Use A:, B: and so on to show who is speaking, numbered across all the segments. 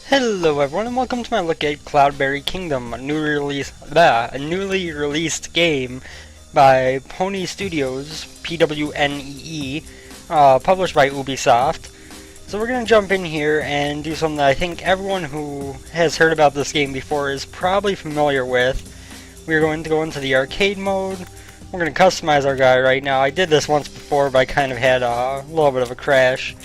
A: Hello everyone and welcome to my look at Cloudberry Kingdom, a newly released game by Pwnee Studios, Pwnee, published by Ubisoft. So we're going to jump in here and do something that I think everyone who has heard about this game before is probably familiar with. We're going to go into the arcade mode. We're going to customize our guy right now. I did this once before, but I kind of had a little bit of a crash.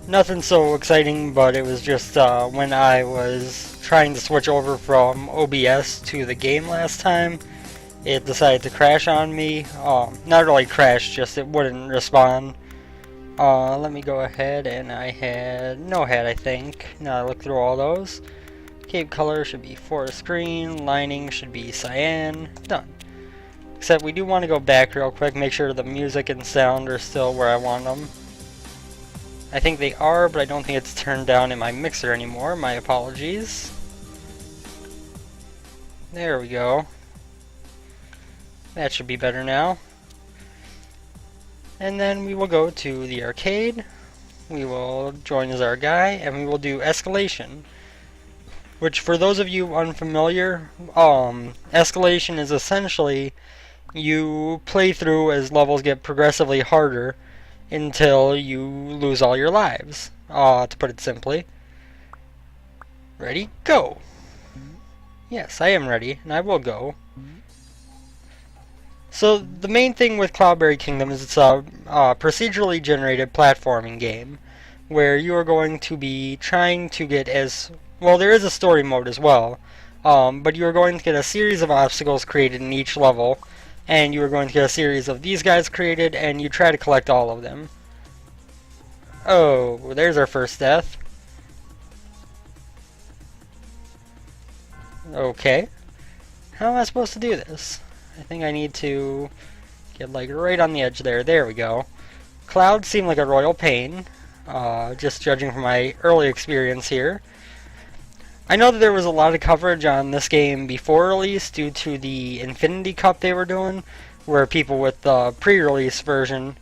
A: Nothing so exciting, but it was just when I was trying to switch over from OBS to the game last time, it decided to crash on me. Not really crash, just it wouldn't respond. Let me go ahead, and I had no hat, I think. Now I look through all those. Cape color should be forest green, lining should be cyan, done. Except we do want to go back real quick, make sure the music and sound are still where I want them. I think they are, but I don't think it's turned down in my mixer anymore. My apologies. There we go. That should be better now. And then we will go to the arcade. We will join as our guy, and we will do escalation. Which, for those of you unfamiliar, escalation is essentially you play through as levels get progressively harder until you lose all your lives, to put it simply. Ready? Go! Yes, I am ready, and I will go. So, the main thing with Cloudberry Kingdom is it's a procedurally generated platforming game, where you are going to be trying to get as... Well, there is a story mode as well, but you are going to get a series of obstacles created in each level, and you are going to get a series of these guys created, and you try to collect all of them. Oh, there's our first death. Okay. How am I supposed to do this? I think I need to get like right on the edge there. There we go. Clouds seem like a royal pain, just judging from my early experience here. I know that there was a lot of coverage on this game before release due to the Infinity Cup they were doing, where people with the pre-release version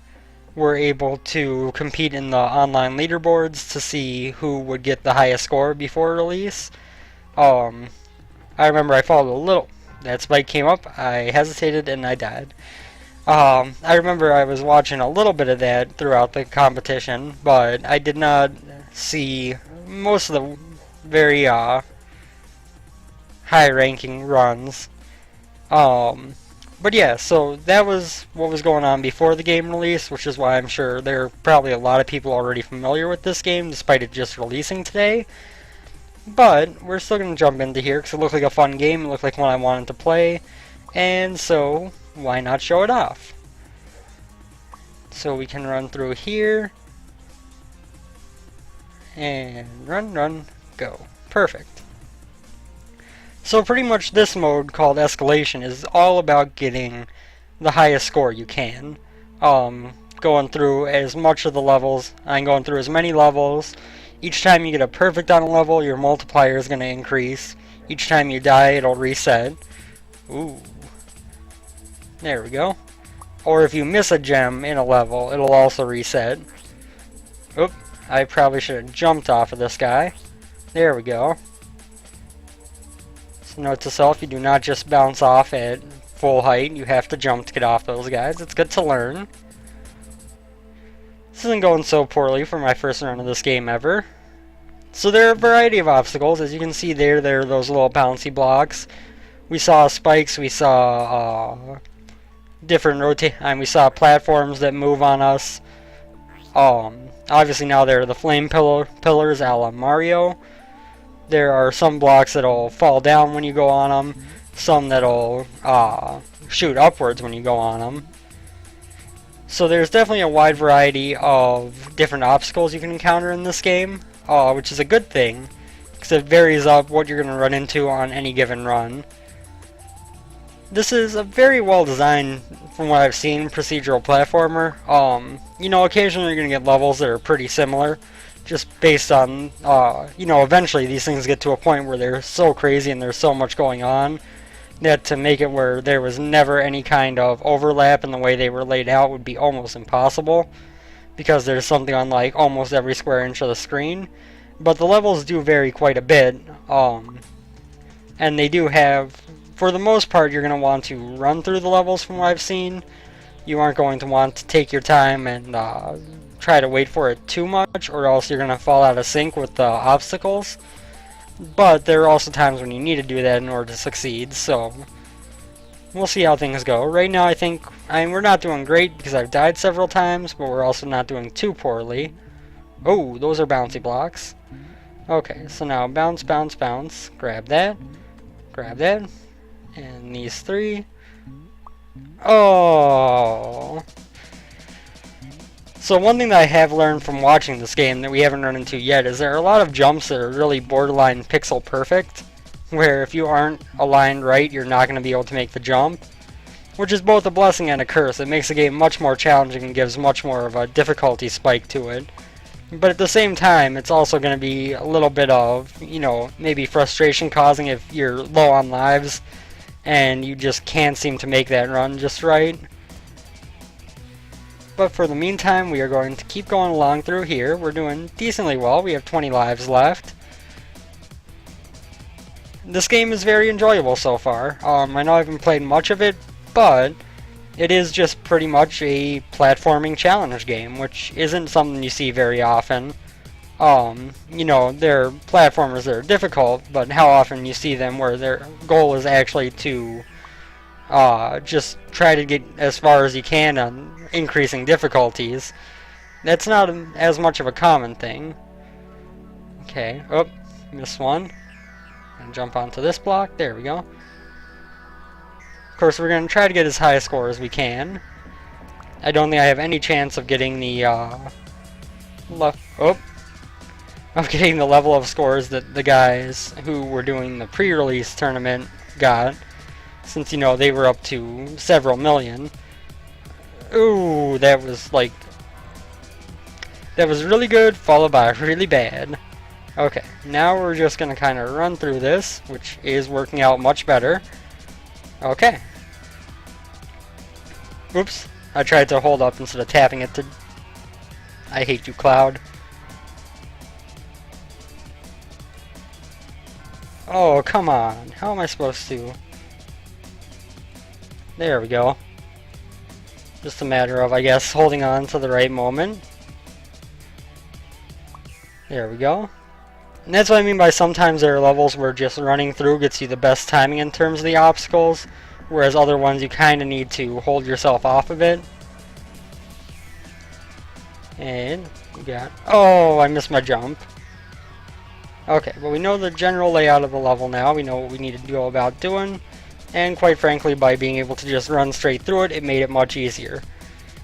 A: were able to compete in the online leaderboards to see who would get the highest score before release. I remember I followed a little. That spike came up, I hesitated, and I died. I remember I was watching a little bit of that throughout the competition, but I did not see most of the very high-ranking runs. But yeah, so that was what was going on before the game release, which is why I'm sure there are probably a lot of people already familiar with this game, despite it just releasing today. But we're still going to jump into here, because it looked like a fun game, it looked like one I wanted to play, and so why not show it off? So we can run through here, and run, go. Perfect. So pretty much this mode called escalation is all about getting the highest score you can. Going through as much of the levels. I'm going through as many levels. Each time you get a perfect on a level, your multiplier is going to increase. Each time you die, it'll reset. Ooh. There we go. Or if you miss a gem in a level, it'll also reset. Oop. I probably should have jumped off of this guy. There we go. So note to self, you do not just bounce off at full height. You have to jump to get off those guys. It's good to learn. This isn't going so poorly for my first run of this game ever. So there are a variety of obstacles. As you can see there are those little bouncy blocks. We saw spikes, we saw different and we saw platforms that move on us. Obviously now there are the flame pillars a la Mario. There are some blocks that'll fall down when you go on them. Some that'll shoot upwards when you go on them. So there's definitely a wide variety of different obstacles you can encounter in this game, which is a good thing, because it varies up what you're going to run into on any given run. This is a very well designed, from what I've seen, procedural platformer. You know, occasionally you're going to get levels that are pretty similar, just based on, you know, eventually these things get to a point where they're so crazy and there's so much going on that to make it where there was never any kind of overlap in the way they were laid out would be almost impossible, because there's something on like almost every square inch of the screen. but the levels do vary quite a bit, and they do have, for the most part, you're going to want to run through the levels from what I've seen. You aren't going to want to take your time and try to wait for it too much, or else you're going to fall out of sync with the obstacles. But there are also times when you need to do that in order to succeed, so we'll see how things go. Right now, I mean, we're not doing great because I've died several times, but we're also not doing too poorly. Oh, those are bouncy blocks. Okay, so now bounce, bounce, bounce. Grab that, and these three. Oh! So one thing that I have learned from watching this game that we haven't run into yet is there are a lot of jumps that are really borderline pixel perfect, where if you aren't aligned right, you're not going to be able to make the jump, which is both a blessing and a curse. It makes the game much more challenging and gives much more of a difficulty spike to it. But at the same time, it's also going to be a little bit of, you know, maybe frustration causing if you're low on lives and you just can't seem to make that run just right. But for the meantime, we are going to keep going along through here. We're doing decently well. We have 20 lives left. This game is very enjoyable so far. I know I haven't played much of it, but it is just pretty much a platforming challenge game, which isn't something you see very often. You know, there are platformers that are difficult, but how often you see them where their goal is actually to just try to get as far as you can on increasing difficulties. That's not as much of a common thing. Okay, oh, missed one. And jump onto this block, there we go. Of course, we're going to try to get as high a score as we can. I don't think I have any chance of getting the getting the level of scores that the guys who were doing the pre-release tournament got, since, you know, they were up to several million. Ooh, that was really good, followed by really bad. Okay, now we're just going to kind of run through this, which is working out much better. Okay. Oops, I tried to hold up instead of tapping it to... I hate you, Cloud. Oh, come on. How am I supposed to... There we go. Just a matter of, I guess, holding on to the right moment. There we go. And that's what I mean by sometimes there are levels where just running through gets you the best timing in terms of the obstacles, whereas other ones you kind of need to hold yourself off of it. And we got... Oh, I missed my jump. Okay, well, we know the general layout of the level now. We know what we need to go about doing. And quite frankly, by being able to just run straight through it, it made it much easier.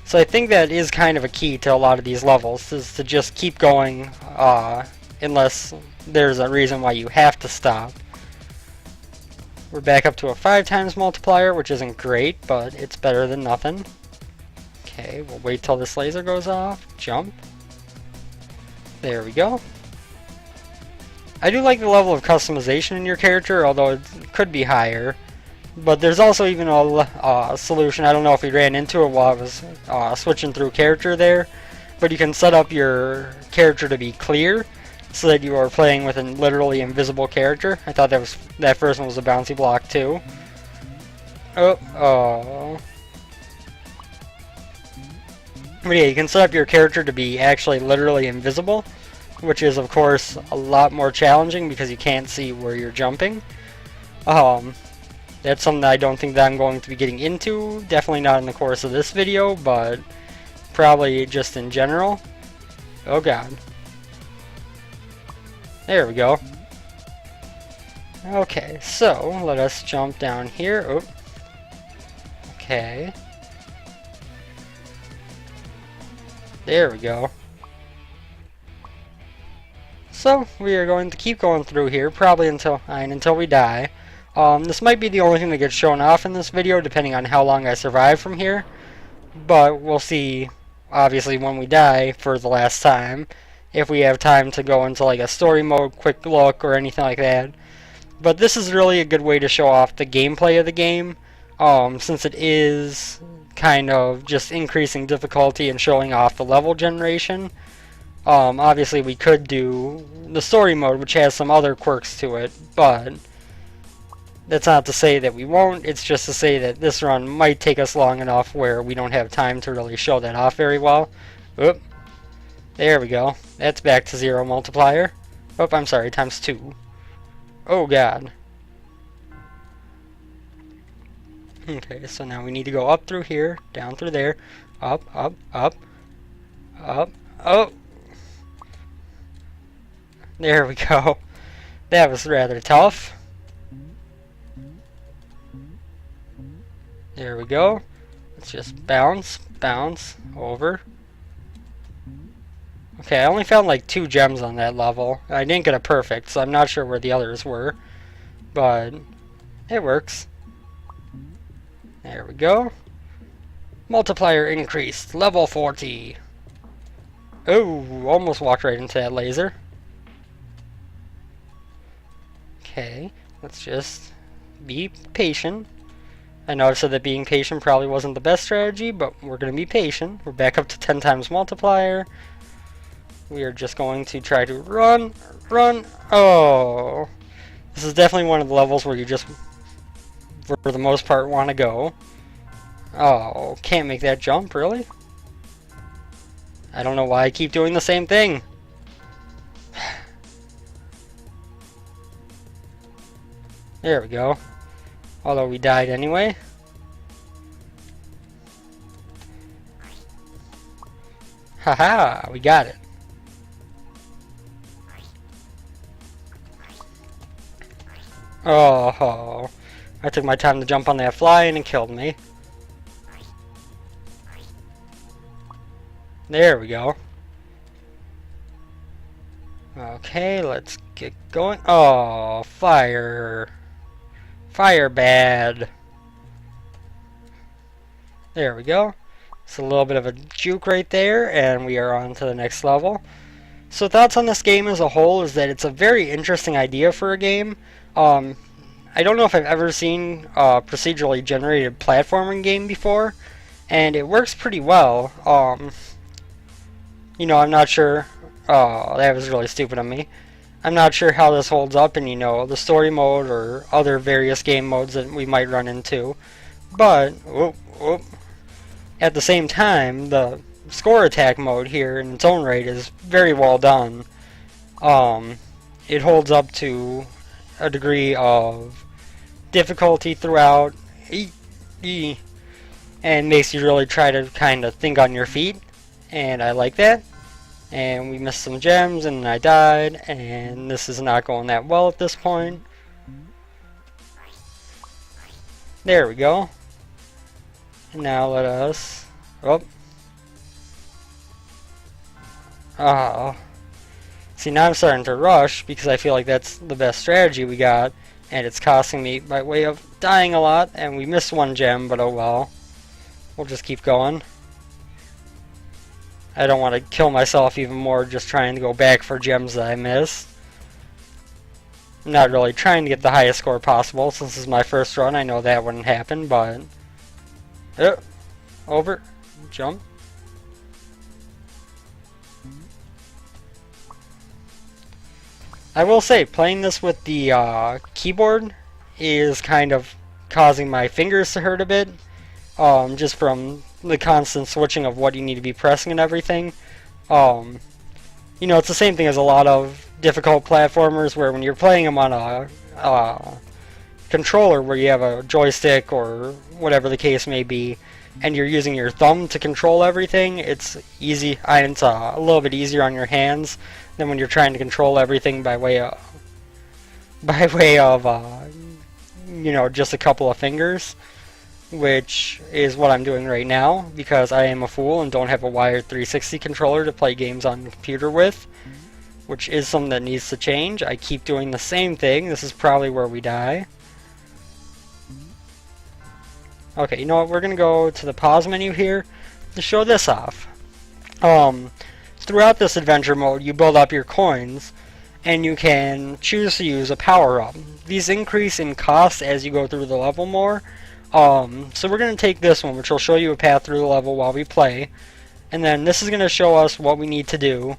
A: So I think that is kind of a key to a lot of these levels, is to just keep going, unless there's a reason why you have to stop. We're back up to a 5 times multiplier, which isn't great, but it's better than nothing. Okay, we'll wait till this laser goes off. Jump. There we go. I do like the level of customization in your character, although it could be higher. But there's also even a solution. I don't know if we ran into it while I was switching through character there, but you can set up your character to be clear so that you are playing with a literally invisible character. I thought that first one was a bouncy block too. Oh. But yeah, you can set up your character to be actually literally invisible, which is of course a lot more challenging because you can't see where you're jumping. That's something that I don't think that I'm going to be getting into. Definitely not in the course of this video, but probably just in general. Oh god. There we go. Okay, so let us jump down here. Oh. Okay. There we go. So we are going to keep going through here, probably until we die. This might be the only thing that gets shown off in this video, depending on how long I survive from here. But we'll see, obviously, when we die for the last time, if we have time to go into like a story mode, quick look, or anything like that. But this is really a good way to show off the gameplay of the game, since it is kind of just increasing difficulty and showing off the level generation. Obviously we could do the story mode, which has some other quirks to it, but that's not to say that we won't. It's just to say that this run might take us long enough where we don't have time to really show that off very well. Oop. There we go. That's back to 0 multiplier. Oh, I'm sorry, times 2. Oh god. Okay, so now we need to go up through here, down through there, up, up, up, up, oh! There we go. That was rather tough. There we go. Let's just bounce, bounce, over. Okay, I only found like 2 gems on that level. I didn't get a perfect, so I'm not sure where the others were. But it works. There we go. Multiplier increased. Level 40. Oh, almost walked right into that laser. Okay, let's just be patient. I know I said that being patient probably wasn't the best strategy, but we're going to be patient. We're back up to 10 times multiplier. We are just going to try to run, run. Oh, this is definitely one of the levels where you just, for the most part, want to go. Oh, can't make that jump, really? I don't know why I keep doing the same thing. There we go. Although we died anyway. Haha, we got it. Oh, I took my time to jump on that fly and it killed me. There we go. Okay, let's get going. Oh, fire. Fire bad. There we go. It's a little bit of a juke right there, and we are on to the next level. So thoughts on this game as a whole is that it's a very interesting idea for a game. I don't know if I've ever seen a procedurally generated platforming game before, and it works pretty well. You know, I'm not sure. Oh, that was really stupid of me. I'm not sure how this holds up in, you know, the story mode or other various game modes that we might run into. But, whoop, whoop. At the same time, the score attack mode here in its own right is very well done. It holds up to a degree of difficulty throughout, and makes you really try to kind of think on your feet, and I like that. And we missed some gems, and I died, and this is not going that well at this point. There we go. And now let us... Oh. See, now I'm starting to rush, because I feel like that's the best strategy we got, and it's costing me by way of dying a lot, and we missed 1 gem, but oh well. We'll just keep going. I don't want to kill myself even more just trying to go back for gems that I missed. I'm not really trying to get the highest score possible since this is my first run. I know that wouldn't happen, but... over. Jump. I will say, playing this with the keyboard is kind of causing my fingers to hurt a bit. Just from the constant switching of what you need to be pressing and everything. You know, it's the same thing as a lot of difficult platformers where when you're playing them on a controller where you have a joystick or whatever the case may be, and you're using your thumb to control everything, it's easy. It's a little bit easier on your hands than when you're trying to control everything by way of you know, just a couple of fingers. Which is what I'm doing right now, because I am a fool and don't have a wired 360 controller to play games on the computer with, which is something that needs to change. I keep doing the same thing. This is probably where we die. Okay, you know what? We're going to go to the pause menu here to show this off. Throughout this adventure mode, you build up your coins, and you can choose to use a power-up. These increase in cost as you go through the level more. So we're going to take this one, which will show you a path through the level while we play. And then this is going to show us what we need to do.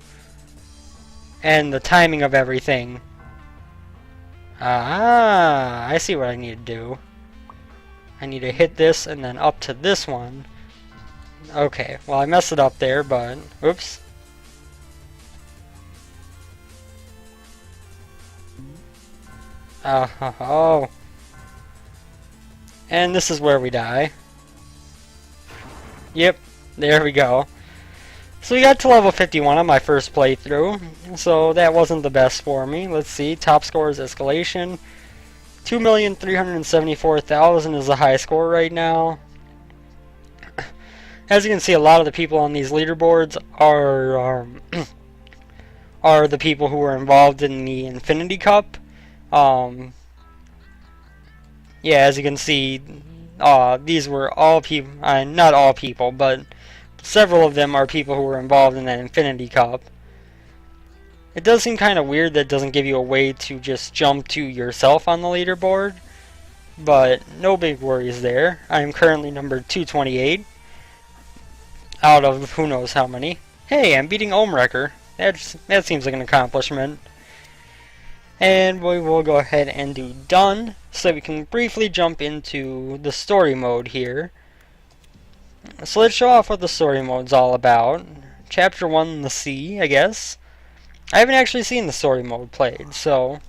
A: and the timing of everything. Ah, I see what I need to do. I need to hit this and then up to this one. Okay, well I messed it up there, but oops. Oh. And this is where we die. Yep, there we go. So we got to level 51 on my first playthrough, so that wasn't the best for me. Let's see, top score is escalation. 2,374,000 is the high score right now. As you can see, a lot of the people on these leaderboards are are the people who were involved in the Infinity Cup. Yeah, as you can see, these were all people, not all people, but several of them are people who were involved in that Infinity Cup. It does seem kind of weird that it doesn't give you a way to just jump to yourself on the leaderboard, but no big worries there. I am currently number 228 out of who knows how many. Hey, I'm beating Omwrecker. That seems like an accomplishment. And we will go ahead and do done, so we can briefly jump into the story mode here. So let's show off what the story mode's all about. Chapter 1, the sea, I guess. I haven't actually seen the story mode played, so...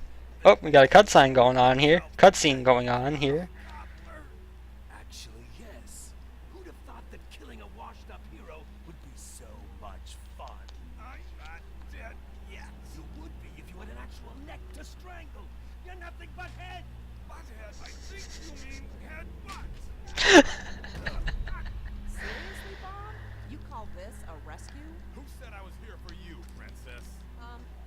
A: Oh, we got a cutscene going on here.
B: Actually, yes. Who'd have thought that killing a washed-up hero would be so much fun? I'm not dead yet. You would be if you had an actual neck to strangle. You're nothing but head. Butthead, I think you mean head butt.
C: Seriously, Bob? You call this a rescue?
B: Who said I was here for you, princess?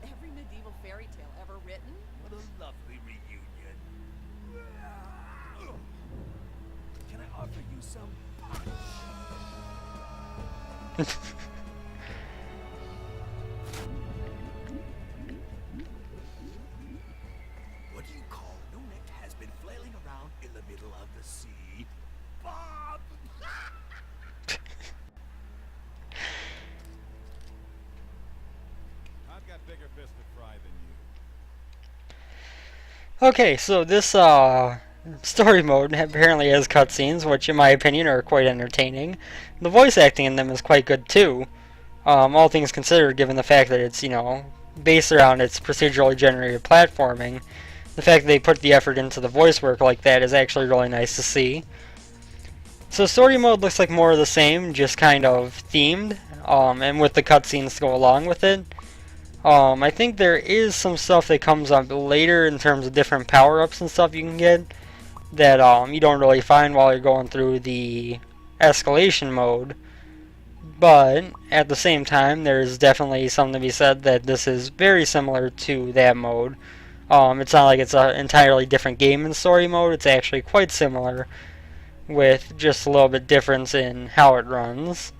C: Every medieval fairy tale ever written?
B: What a lovely reunion. Can I offer you some punch? What do you call no neck has been flailing around in the middle of the sea? Bob! I've got bigger fish to fry than you.
A: Okay, so this story mode apparently has cutscenes, which in my opinion are quite entertaining. The voice acting in them is quite good too, all things considered, given the fact that it's, you know, based around its procedurally generated platforming. The fact that they put the effort into the voice work like that is actually really nice to see. So story mode looks like more of the same, just kind of themed, and with the cutscenes to go along with it. I think there is some stuff that comes up later in terms of different power-ups and stuff you can get that you don't really find while you're going through the escalation mode. But at the same time, there's definitely something to be said that this is very similar to that mode. It's not like it's an entirely different game in story mode. It's actually quite similar, with just a little bit difference in how it runs.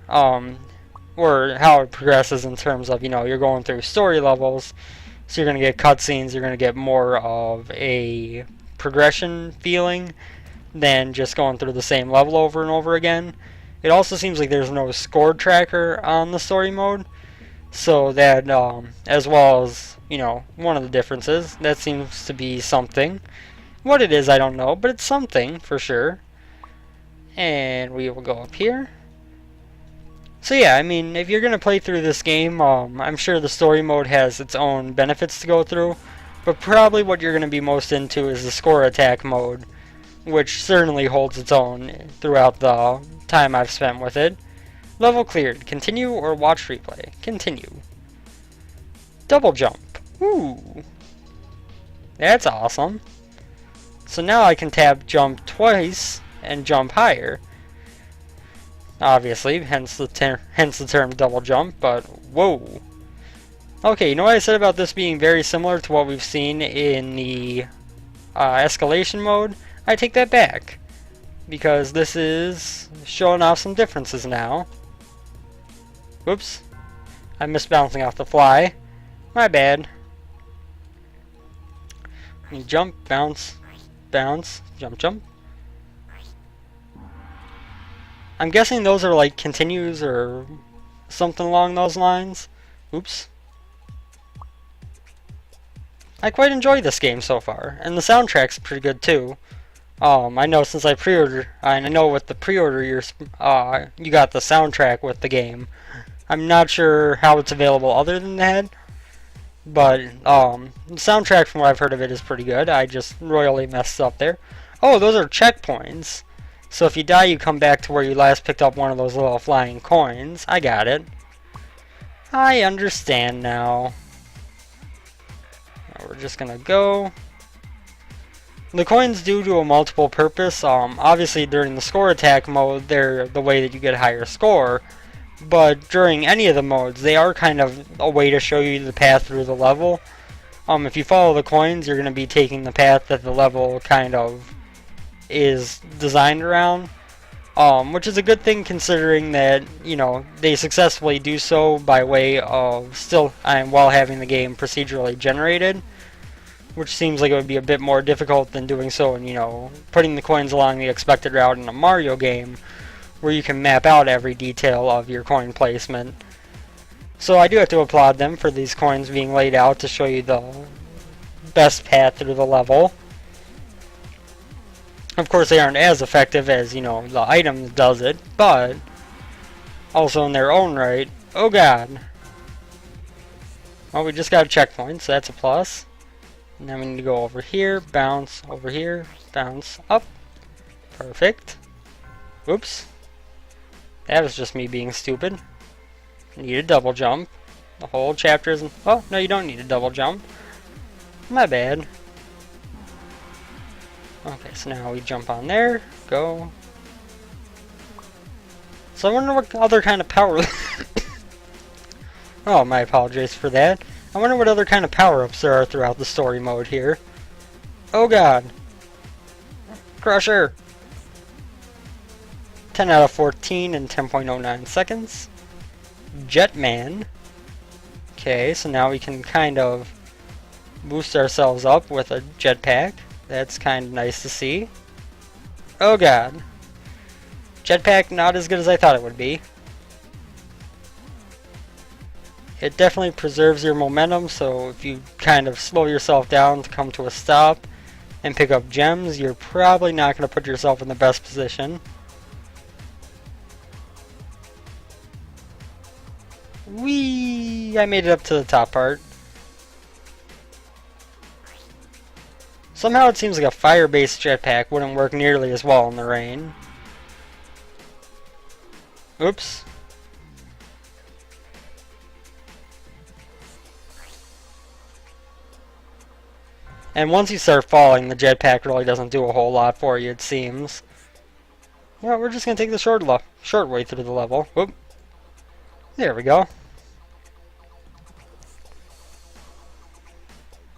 A: Or how it progresses in terms of, you know, you're going through story levels, so you're going to get cutscenes, you're going to get more of a progression feeling than just going through the same level over and over again. It also seems like there's no score tracker on the story mode, so that, as well as, you know, one of the differences, that seems to be something. What it is, I don't know, but it's something, for sure. And we will go up here. So yeah, I mean, if you're going to play through this game, I'm sure the story mode has its own benefits to go through, but probably what you're going to be most into is the score attack mode, which certainly holds its own throughout the time I've spent with it. Level cleared. Continue or watch replay? Continue. Double jump. Ooh. That's awesome. So now I can tap jump twice and jump higher. Obviously, hence the term double jump, but whoa. Okay, you know what I said about this being very similar to what we've seen in the escalation mode? I take that back, because this is showing off some differences now. Whoops. I missed bouncing off the fly. My bad. You jump, bounce, bounce, jump, jump. I'm guessing those are like continues or something along those lines. Oops. I quite enjoy this game so far, and the soundtrack's pretty good too. I know since I pre-ordered, and I know with the pre-order you got the soundtrack with the game. I'm not sure how it's available other than that, but the soundtrack from what I've heard of it is pretty good. I just royally messed up there. Oh, those are checkpoints. So if you die, you come back to where you last picked up one of those little flying coins. I got it. I understand now. We're just gonna go. The coins do a multiple purpose. Obviously during the score attack mode, they're the way that you get a higher score. But during any of the modes, they are kind of a way to show you the path through the level. If you follow the coins, you're gonna be taking the path that the level kind of is designed around, which is a good thing considering that, you know, they successfully do so by way of still while having the game procedurally generated, which seems like it would be a bit more difficult than doing so in, you know, putting the coins along the expected route in a Mario game where you can map out every detail of your coin placement. So I do have to applaud them for these coins being laid out to show you the best path through the level. Of course, they aren't as effective as, you know, the item does it, but also in their own right. Oh god. Well, we just got a checkpoint, so that's a plus. And then we need to go over here, bounce, over here, bounce, up. Perfect. Oops. That was just me being stupid. Need a double jump. The whole chapter isn't... Oh, no, you don't need a double jump. My bad. Okay, so now we jump on there, go. So I wonder what other kind of power... Oh, my apologies for that. I wonder what other kind of power-ups there are throughout the story mode here. Oh god. Crusher! 10 out of 14 in 10.09 seconds. Jetman. Okay, so now we can kind of boost ourselves up with a jetpack. That's kind of nice to see. Oh god. Jetpack not as good as I thought it would be. It definitely preserves your momentum, so if you kind of slow yourself down to come to a stop and pick up gems, you're probably not going to put yourself in the best position. Whee! I made it up to the top part. Somehow it seems like a fire-based jetpack wouldn't work nearly as well in the rain. Oops. And once you start falling, the jetpack really doesn't do a whole lot for you, it seems. Well, we're just going to take the short way through the level. Whoop. There we go.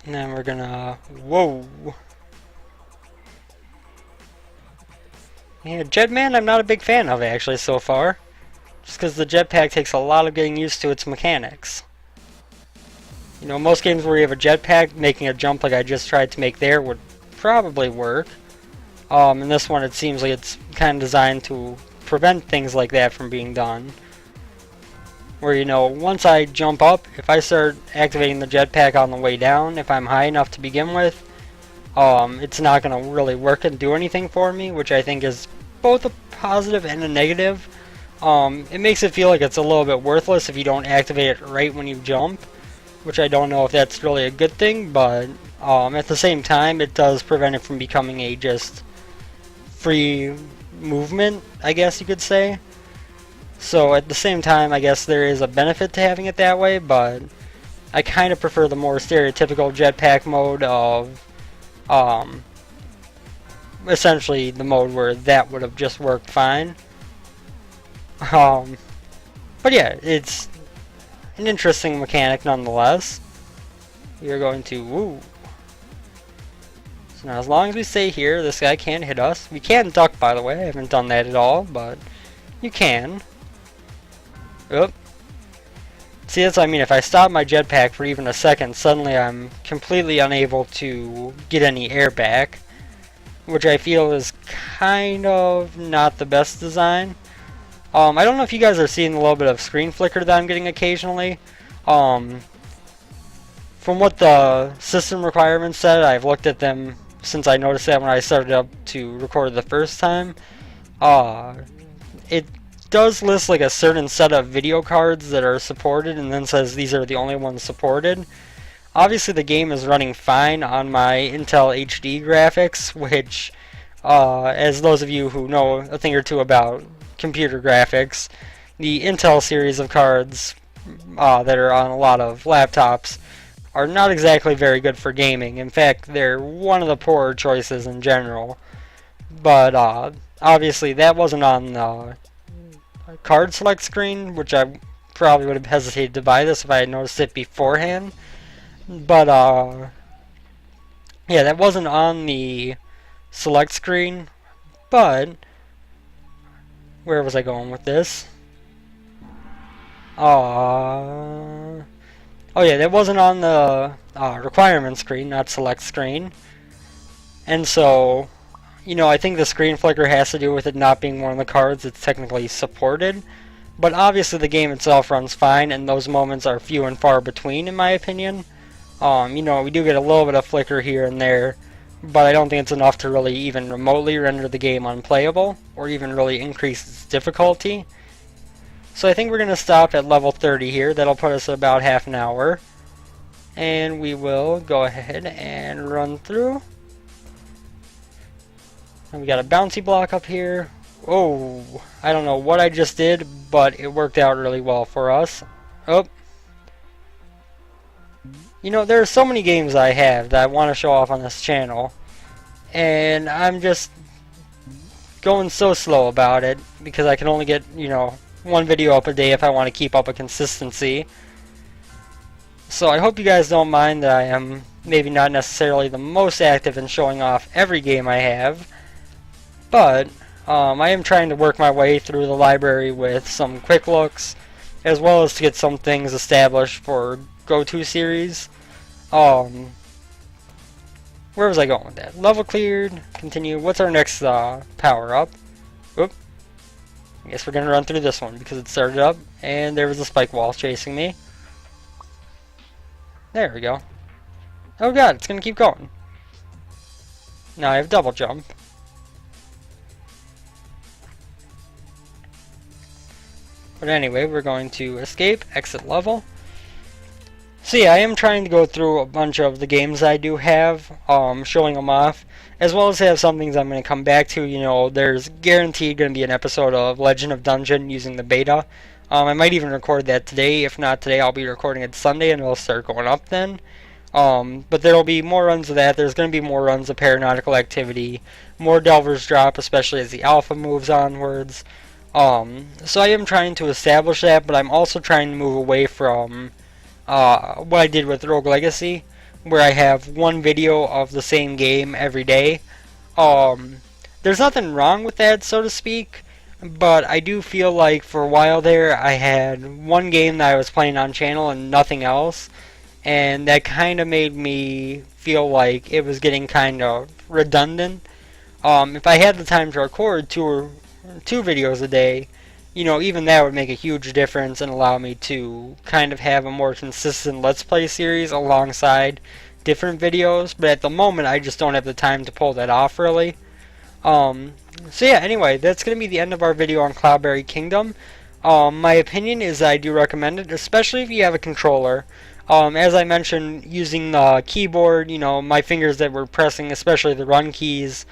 A: And then we're gonna... Whoa! Yeah, Jetman I'm not a big fan of actually so far. Just because the jetpack takes a lot of getting used to its mechanics. You know, most games where you have a jetpack, making a jump like I just tried to make there would probably work. In this one it seems like it's kind of designed to prevent things like that from being done. Where, you know, once I jump up, if I start activating the jetpack on the way down, if I'm high enough to begin with, it's not going to really work and do anything for me, which I think is both a positive and a negative. It makes it feel like it's a little bit worthless if you don't activate it right when you jump, which I don't know if that's really a good thing, but at the same time, it does prevent it from becoming a just free movement, I guess you could say. So at the same time, I guess there is a benefit to having it that way, but I kind of prefer the more stereotypical jetpack mode of essentially the mode where that would have just worked fine. But yeah, it's an interesting mechanic nonetheless. We are going to... Woo! So now as long as we stay here, this guy can't hit us. We can duck, by the way. I haven't done that at all, but you can. Oop. See, that's what I mean. If I stop my jetpack for even a second, suddenly I'm completely unable to get any air back, which I feel is kind of not the best design. I don't know if you guys are seeing a little bit of screen flicker that I'm getting occasionally. For from what the system requirements said, I've looked at them since I noticed that when I started up to record the first time. It does list like a certain set of video cards that are supported, and then says these are the only ones supported. Obviously, the game is running fine on my Intel HD graphics, which, as those of you who know a thing or two about computer graphics, the Intel series of cards that are on a lot of laptops are not exactly very good for gaming. In fact, they're one of the poorer choices in general. But obviously, that wasn't on the card select screen, which I probably would have hesitated to buy this if I had noticed it beforehand. But yeah, that wasn't on the select screen. But where was I going with this? Oh yeah, that wasn't on the requirement screen, not select screen. And so, you know, I think the screen flicker has to do with it not being one of the cards that's technically supported. But obviously the game itself runs fine, and those moments are few and far between, in my opinion. You know, we do get a little bit of flicker here and there, but I don't think it's enough to really even remotely render the game unplayable, or even really increase its difficulty. So I think we're going to stop at level 30 here. That'll put us at about half an hour. And we will go ahead and run through. And we got a bouncy block up here. Oh, I don't know what I just did, but it worked out really well for us. Oh. You know, there are so many games I have that I want to show off on this channel. And I'm just going so slow about it because I can only get, you know, one video up a day if I want to keep up a consistency. So I hope you guys don't mind that I am maybe not necessarily the most active in showing off every game I have. But I am trying to work my way through the library with some quick looks, as well as to get some things established for Go-To series. Where was I going with that? Level cleared. Continue. What's our next power up? Oop. I guess we're gonna run through this one because it started up, and there was a spike wall chasing me. There we go. Oh god, it's gonna keep going. Now I have double jump. But anyway, we're going to escape, exit level. So yeah, I am trying to go through a bunch of the games I do have, showing them off, as well as have some things I'm going to come back to. You know, there's guaranteed going to be an episode of Legend of Dungeon using the beta. I might even record that today. If not today, I'll be recording it Sunday, and it'll start going up then. But there will be more runs of that. There's going to be more runs of Paranautical Activity, more Delver's Drop, especially as the alpha moves onwards. So I am trying to establish that, but I'm also trying to move away from what I did with Rogue Legacy, where I have one video of the same game every day. There's nothing wrong with that, so to speak, but I do feel like for a while there I had one game that I was playing on channel and nothing else, and that kind of made me feel like it was getting kind of redundant. If I had the time to record two videos a day, you know, even that would make a huge difference and allow me to kind of have a more consistent Let's Play series alongside different videos, but at the moment I just don't have the time to pull that off really. So yeah, anyway, that's going to be the end of our video on Cloudberry Kingdom. My opinion is that I do recommend it, especially if you have a controller. As I mentioned, using the keyboard, you know, my fingers that were pressing, especially the run keys,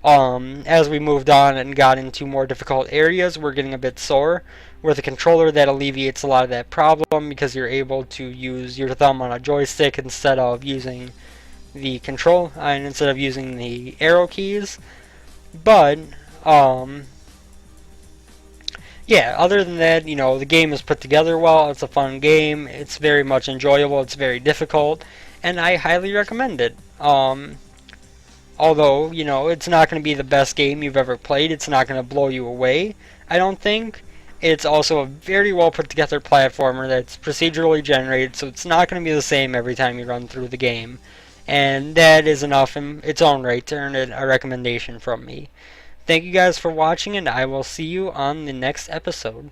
A: as we moved on and got into more difficult areas, we're getting a bit sore. With a controller, that alleviates a lot of that problem because you're able to use your thumb on a joystick instead of using the control and instead of using the arrow keys. But yeah, other than that, you know, the game is put together well. It's a fun game. It's very much enjoyable. It's very difficult, and I highly recommend it. Although, you know, it's not going to be the best game you've ever played. It's not going to blow you away, I don't think. It's also a very well put together platformer that's procedurally generated, so it's not going to be the same every time you run through the game. And that is enough in its own right to earn a recommendation from me. Thank you guys for watching, and I will see you on the next episode.